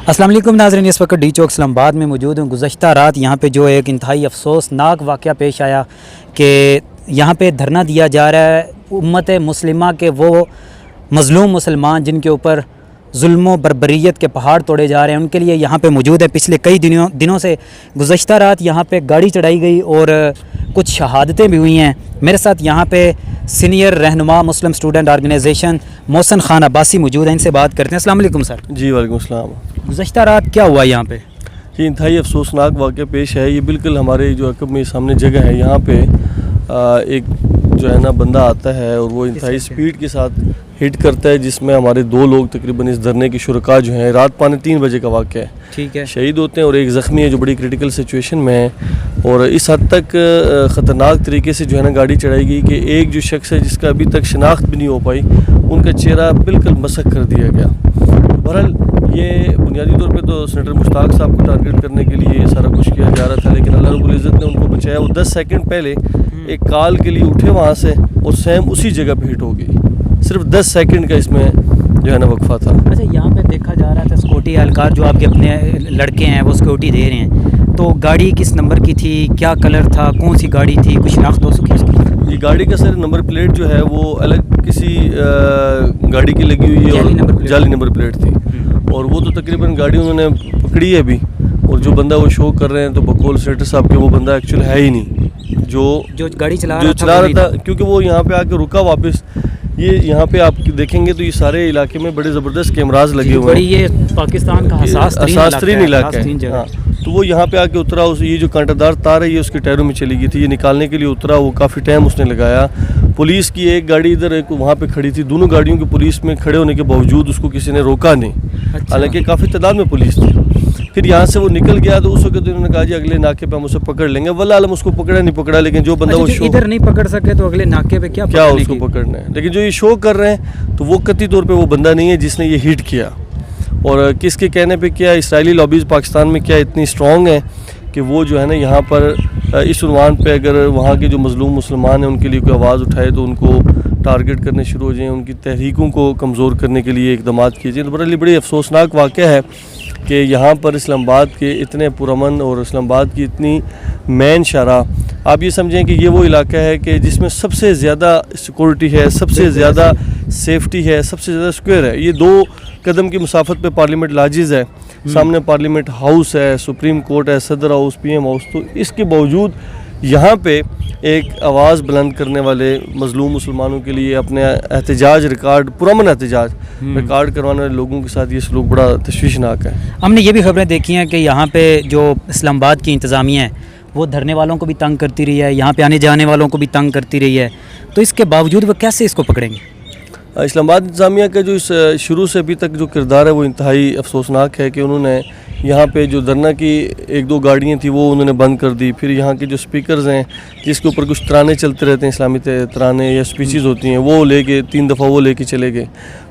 السلام علیکم ناظرین، اس وقت ڈی چوک اسلام آباد میں موجود ہوں۔ گزشتہ رات یہاں پہ جو ایک انتہائی افسوسناک واقعہ پیش آیا کہ یہاں پہ دھرنا دیا جا رہا ہے امت مسلمہ کے وہ مظلوم مسلمان جن کے اوپر ظلم و بربریت کے پہاڑ توڑے جا رہے ہیں، ان کے لیے یہاں پہ موجود ہے۔ پچھلے کئی دنوں سے گزشتہ رات یہاں پہ گاڑی چڑھائی گئی اور کچھ شہادتیں بھی ہوئی ہیں۔ میرے ساتھ یہاں پہ سینئر رہنما مسلم اسٹوڈنٹ آرگنائزیشن محسن خان عباسی موجود ہیں، ان سے بات کرتے ہیں۔ السلام علیکم سر۔ جی وعلیکم السلام۔ گزشتہ رات کیا ہوا یہاں پہ؟ یہ انتہائی افسوسناک واقعہ پیش ہے۔ یہ بالکل ہمارے جو عقب میں سامنے جگہ ہے، یہاں پہ ایک جو ہے نا بندہ آتا ہے اور وہ انتہائی سپیڈ کے ساتھ ہٹ کرتا ہے، جس میں ہمارے 2 لوگ تقریباً اس دھرنے کے شرکاء جو ہیں، رات 2:45 بجے کا واقعہ ہے، ٹھیک ہے، شہید ہوتے ہیں اور ایک زخمی ہے جو بڑی کریٹیکل سچویشن میں ہے۔ اور اس حد تک خطرناک طریقے سے جو ہے نا گاڑی چڑھائی گئی کہ ایک جو شخص ہے جس کا ابھی تک شناخت بھی نہیں ہو پائی، ان کا چہرہ بالکل مسخ کر دیا گیا۔ بہرحال یہ بنیادی طور پہ تو سینیٹر مشتاق صاحب کو ٹارگٹ کرنے کے لیے سارا کچھ کیا جا رہا تھا، لیکن اللہ رب العزت نے ان کو بچایا۔ وہ 10 سیکنڈ پہلے ایک کال کے لیے اٹھے وہاں سے اور سیم اسی جگہ پہ ہٹ ہو گئی۔ صرف 10 سیکنڈ کا اس میں جو ہے نا وقفہ تھا۔ اچھا، یہاں پہ دیکھا جا رہا تھا سیکورٹی اہلکار جو آپ کے اپنے لڑکے ہیں وہ سیکورٹی دے رہے ہیں، تو گاڑی کس نمبر کی تھی، کیا کلر تھا، کون سی گاڑی تھی، کچھ شناخت ہو سکی اس کی؟ یہ گاڑی کا سر نمبر پلیٹ جو ہے وہ الگ کسی گاڑی کی لگی ہوئی ہے اور جعلی نمبر پلیٹ تھی، اور وہ تو تقریباً گاڑی انہوں نے پکڑی ہے ابھی، اور جو بندہ وہ شو کر رہے ہیں تو بقول سینیٹر صاحب کے وہ بندہ ایکچوئل ہے ہی نہیں جو گاڑی چلا رہا تھا، کیونکہ وہ یہاں پہ آ کے رکا واپس۔ یہ یہاں پہ آپ دیکھیں گے تو یہ سارے علاقے میں بڑے زبردست کیمراز لگے ہوئے ہیں، یہ پاکستان کا حساس ترین علاقہ ہے۔ ہاں، تو وہ یہاں پہ آ کے اترا، یہ جو کانٹا دار تار ہے یہ اس کے ٹائروں میں چلی گئی تھی، یہ نکالنے کے لیے اترا، وہ کافی ٹائم اس نے لگایا۔ پولیس کی ایک گاڑی ادھر ایک وہاں پہ کھڑی تھی، دونوں گاڑیوں کے پولیس میں کھڑے ہونے کے باوجود اس کو کسی نے روکا نہیں، حالانکہ کافی تعداد میں پولیس تھی۔ پھر یہاں سے وہ نکل گیا تو اس وقت انہوں نے کہا جی اگلے ناکے پہ ہم اسے پکڑ لیں گے۔ واللہ عالم اس کو پکڑا نہیں پکڑا، لیکن جو بندہ وہ شو ادھر نہیں پکڑ سکے تو اگلے ناکے پہ کیا اس کو پکڑنا ہے، لیکن جو یہ شو کر رہے ہیں تو وہ قطعی طور پہ وہ بندہ نہیں ہے جس نے یہ ہٹ کیا۔ اور کس کے کہنے پہ کیا، اسرائیلی لابیز پاکستان میں کیا اتنی اسٹرانگ ہیں کہ وہ جو ہے نا یہاں پر اس عنوان پہ اگر وہاں کے جو مظلوم مسلمان ہیں ان کے لیے کوئی آواز اٹھائے تو ان کو ٹارگٹ کرنے شروع ہو جائیں، ان کی تحریکوں کو کمزور کرنے کے لیے اقدامات کیے جائیں۔ تو بڑی افسوسناک واقعہ ہے کہ یہاں پر اسلام آباد کے اتنے پرامن اور اسلام آباد کی اتنی مین شاہراہ، آپ یہ سمجھیں کہ یہ وہ علاقہ ہے کہ جس میں سب سے زیادہ سیکورٹی ہے، سب سے زیادہ سیفٹی ہے، سب سے زیادہ سکوئر ہے۔ یہ 2 قدم کی مسافت پہ پارلیمنٹ لاجز ہے، سامنے پارلیمنٹ ہاؤس ہے، سپریم کورٹ ہے، صدر ہاؤس، پی ایم ہاؤس۔ تو اس کے باوجود یہاں پہ ایک آواز بلند کرنے والے مظلوم مسلمانوں کے لیے اپنے احتجاج پرامن احتجاج ریکارڈ کروانے والے لوگوں کے ساتھ یہ سلوک بڑا تشویشناک ہے۔ ہم نے یہ بھی خبریں دیکھی ہیں کہ یہاں پہ جو اسلام آباد کی انتظامیہ ہے وہ دھرنے والوں کو بھی تنگ کرتی رہی ہے، یہاں پہ آنے جانے والوں کو بھی تنگ کرتی رہی ہے، تو اس کے باوجود وہ کیسے اس کو پکڑیں گے؟ اسلام آباد انتظامیہ کا جو اس شروع سے ابھی تک جو کردار ہے وہ انتہائی افسوسناک ہے کہ انہوں نے یہاں پہ جو دھرنا کی 1-2 گاڑیاں تھیں وہ انہوں نے بند کر دی۔ پھر یہاں کے جو سپیکرز ہیں جس کے اوپر کچھ ترانے چلتے رہتے ہیں، اسلامی ترانے یا سپیچز ہوتی ہیں، وہ لے کے 3 دفعہ وہ لے کے چلے گئے۔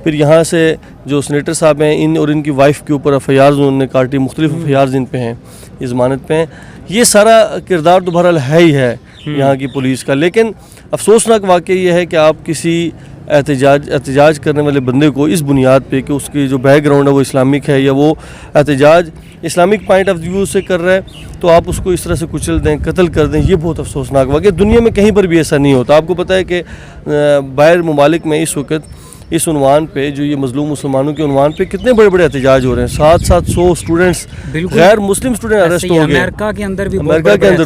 پھر یہاں سے جو سینیٹر صاحب ہیں ان اور ان کی وائف کے اوپر FIRs انہوں نے کاٹی، مختلف FIRs ان پہ ہیں، یہ ضمانت پہ ہیں۔ یہ سارا کردار تو بہرحال ہے ہی ہے یہاں کی پولیس کا، لیکن افسوسناک واقعہ یہ ہے کہ آپ کسی احتجاج کرنے والے بندے کو اس بنیاد پہ کہ اس کی جو بیک گراؤنڈ ہے وہ اسلامک ہے یا وہ احتجاج اسلامک پوائنٹ آف ویو سے کر رہا ہے، تو آپ اس کو اس طرح سے کچل دیں، قتل کر دیں، یہ بہت افسوسناک واقعہ۔ دنیا میں کہیں پر بھی ایسا نہیں ہوتا۔ آپ کو پتہ ہے کہ باہر ممالک میں اس وقت اس عنوان پہ جو یہ مظلوم مسلمانوں کے عنوان پہ کتنے بڑے بڑے احتجاج ہو رہے ہیں، 700 اسٹوڈنٹس غیر مسلم اسٹوڈنٹ اریسٹ ہو گئے امریکہ کے اندر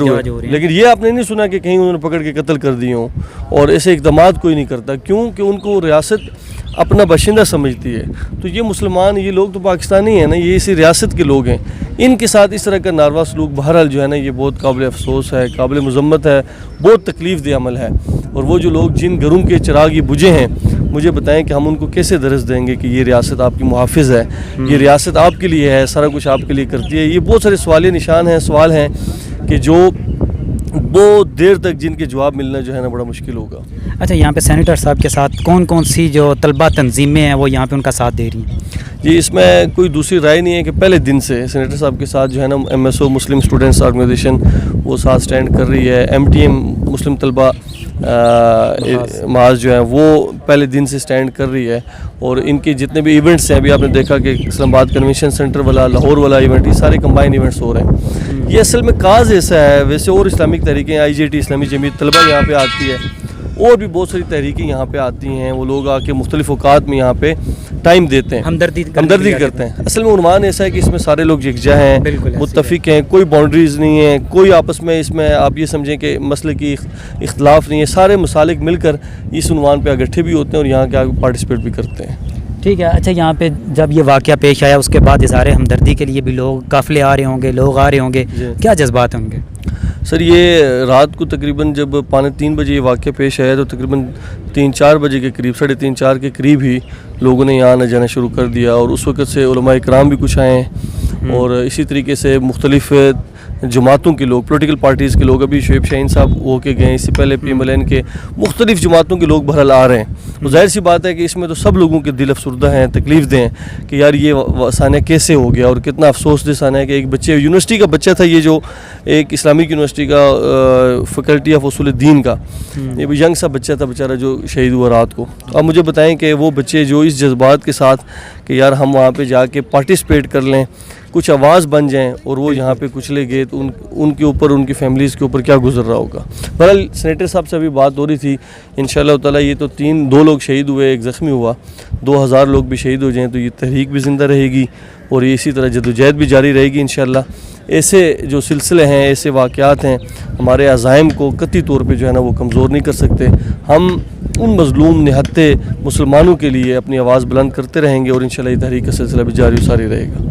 ہوئے، لیکن یہ آپ نے نہیں سنا کہ کہیں انہوں نے پکڑ کے قتل کر دیے ہوں، اور ایسے اقدامات کوئی نہیں کرتا، کیوں کہ ان کو ریاست اپنا باشندہ سمجھتی ہے۔ تو یہ مسلمان، یہ لوگ تو پاکستانی ہیں نا، یہ اسی ریاست کے لوگ ہیں، ان کے ساتھ اس طرح کا ناروا سلوک بہرحال جو ہے نا یہ بہت قابل افسوس ہے، قابل مذمت ہے، بہت تکلیف دہ عمل ہے۔ اور وہ جو لوگ جن گھروں کے چراغ یہ بجھے ہیں، مجھے بتائیں کہ ہم ان کو کیسے درس دیں گے کہ یہ ریاست آپ کی محافظ ہے، یہ ریاست آپ کے لیے ہے، سارا کچھ آپ کے لیے کرتی ہے۔ یہ بہت سارے سوالیہ نشان ہیں، سوال ہیں کہ جو بہت دیر تک جن کے جواب ملنا جو ہے نا بڑا مشکل ہوگا۔ اچھا، یہاں پہ سینیٹر صاحب کے ساتھ کون سی جو طلبہ تنظیمیں ہیں وہ یہاں پہ ان کا ساتھ دے رہی ہیں؟ جی، اس میں کوئی دوسری رائے نہیں ہے کہ پہلے دن سے سینیٹر صاحب کے ساتھ جو ہے نا MSO مسلم اسٹوڈنٹس آرگنائزیشن وہ ساتھ سٹینڈ کر رہی ہے، MTM مسلم طلبہ محاذ جو ہیں وہ پہلے دن سے سٹینڈ کر رہی ہے، اور ان کے جتنے بھی ایونٹس ہیں، ابھی آپ نے دیکھا کہ اسلام آباد کنونشن سینٹر والا، لاہور والا ایونٹ، یہ سارے کمبائن ایونٹس ہو رہے ہیں۔ یہ اصل میں کاز ایسا ہے، ویسے اور اسلامک تحریکیں، IJT اسلامی جمعیت طلبہ یہاں پہ آتی ہے، اور بھی بہت ساری تحریکیں یہاں پہ آتی ہیں، وہ لوگ آ کے مختلف اوقات میں یہاں پہ ٹائم دیتے ہیں، ہمدردی کرتے ہیں۔ اصل میں عنوان ایسا ہے کہ اس میں سارے لوگ یکجا ہیں، متفق ہیں، کوئی باؤنڈریز نہیں ہیں، کوئی آپس میں اس میں آپ یہ سمجھیں کہ مسئلے کی اختلاف نہیں ہے، سارے مسالک مل کر اس عنوان پہ اکٹھے بھی ہوتے ہیں اور یہاں کے آگے پارٹیسپیٹ بھی کرتے ہیں۔ ٹھیک ہے، اچھا یہاں پہ جب یہ واقعہ پیش آیا اس کے بعد اظہار ہمدردی کے لیے بھی لوگ قافلے آ رہے ہوں گے، لوگ آ رہے ہوں گے، کیا جذبات ہوں گے؟ سر یہ رات کو تقریباً جب 2:45 بجے یہ واقعہ پیش آیا تو تقریباً 3-4 بجے کے قریب، 3:30-4 کے قریب ہی لوگوں نے یہاں آنا جانا شروع کر دیا، اور اس وقت سے علماء اکرام بھی کچھ آئے ہیں، اور اسی طریقے سے مختلف جماعتوں کے لوگ، پولیٹیکل پارٹیز کے لوگ، ابھی شعیب شاہین صاحب ہو کے گئے، اس سے پہلے PMLN کے مختلف جماعتوں کے لوگ بہرحال آ رہے ہیں۔ تو ظاہر سی بات ہے کہ اس میں تو سب لوگوں کے دل افسردہ ہیں، تکلیف دہ ہیں کہ یار یہ سانحہ کیسے ہو گیا، اور کتنا افسوس دہ سانحہ ہے کہ ایک بچے، یونیورسٹی کا بچہ تھا، یہ جو ایک اسلامک یونیورسٹی کا فیکلٹی آف اصول دین کا یہ بھی ینگ سا بچہ تھا بیچارہ جو شہید ہوا رات کو۔ اب مجھے بتائیں کہ وہ بچے جو اس جذبات کے ساتھ کہ یار ہم وہاں پہ جا کے پارٹیسپیٹ کر لیں، کچھ آواز بن جائیں، اور وہ یہاں پہ کچلے گئے، تو ان کے اوپر، ان کی فیملیز کے اوپر کیا گزر رہا ہوگا۔ بہرحال سینیٹر صاحب سے ابھی بات ہو رہی تھی، انشاءاللہ تعالیٰ یہ تو 2 لوگ شہید ہوئے، ایک زخمی ہوا، 2000 لوگ بھی شہید ہو جائیں تو یہ تحریک بھی زندہ رہے گی، اور یہ اسی طرح جدوجہد بھی جاری رہے گی انشاءاللہ۔ ایسے جو سلسلے ہیں، ایسے واقعات ہیں، ہمارے عزائم کو قطعی طور پہ جو ہے نا وہ کمزور نہیں کر سکتے۔ ہم ان مظلوم نہتے مسلمانوں کے لیے اپنی آواز بلند کرتے رہیں گے، اور انشاءاللہ یہ تحریک کا سلسلہ بھی جاری و ساری رہے گا۔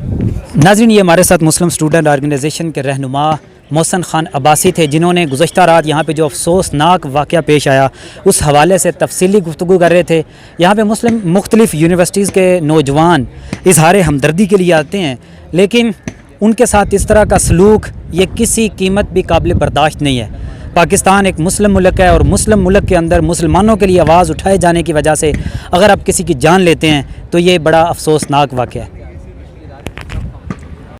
ناظرین، یہ ہمارے ساتھ مسلم اسٹوڈنٹ آرگنائزیشن کے رہنما محسن خان عباسی تھے، جنہوں نے گزشتہ رات یہاں پہ جو افسوسناک واقعہ پیش آیا اس حوالے سے تفصیلی گفتگو کر رہے تھے۔ یہاں پہ مختلف یونیورسٹیز کے نوجوان اظہار ہمدردی کے لیے آتے ہیں، لیکن ان کے ساتھ اس طرح کا سلوک یہ کسی قیمت بھی قابل برداشت نہیں ہے۔ پاکستان ایک مسلم ملک ہے، اور مسلم ملک کے اندر مسلمانوں کے لیے آواز اٹھائے جانے کی وجہ سے اگر آپ کسی کی جان لیتے ہیں تو یہ بڑا افسوسناک واقعہ ہے۔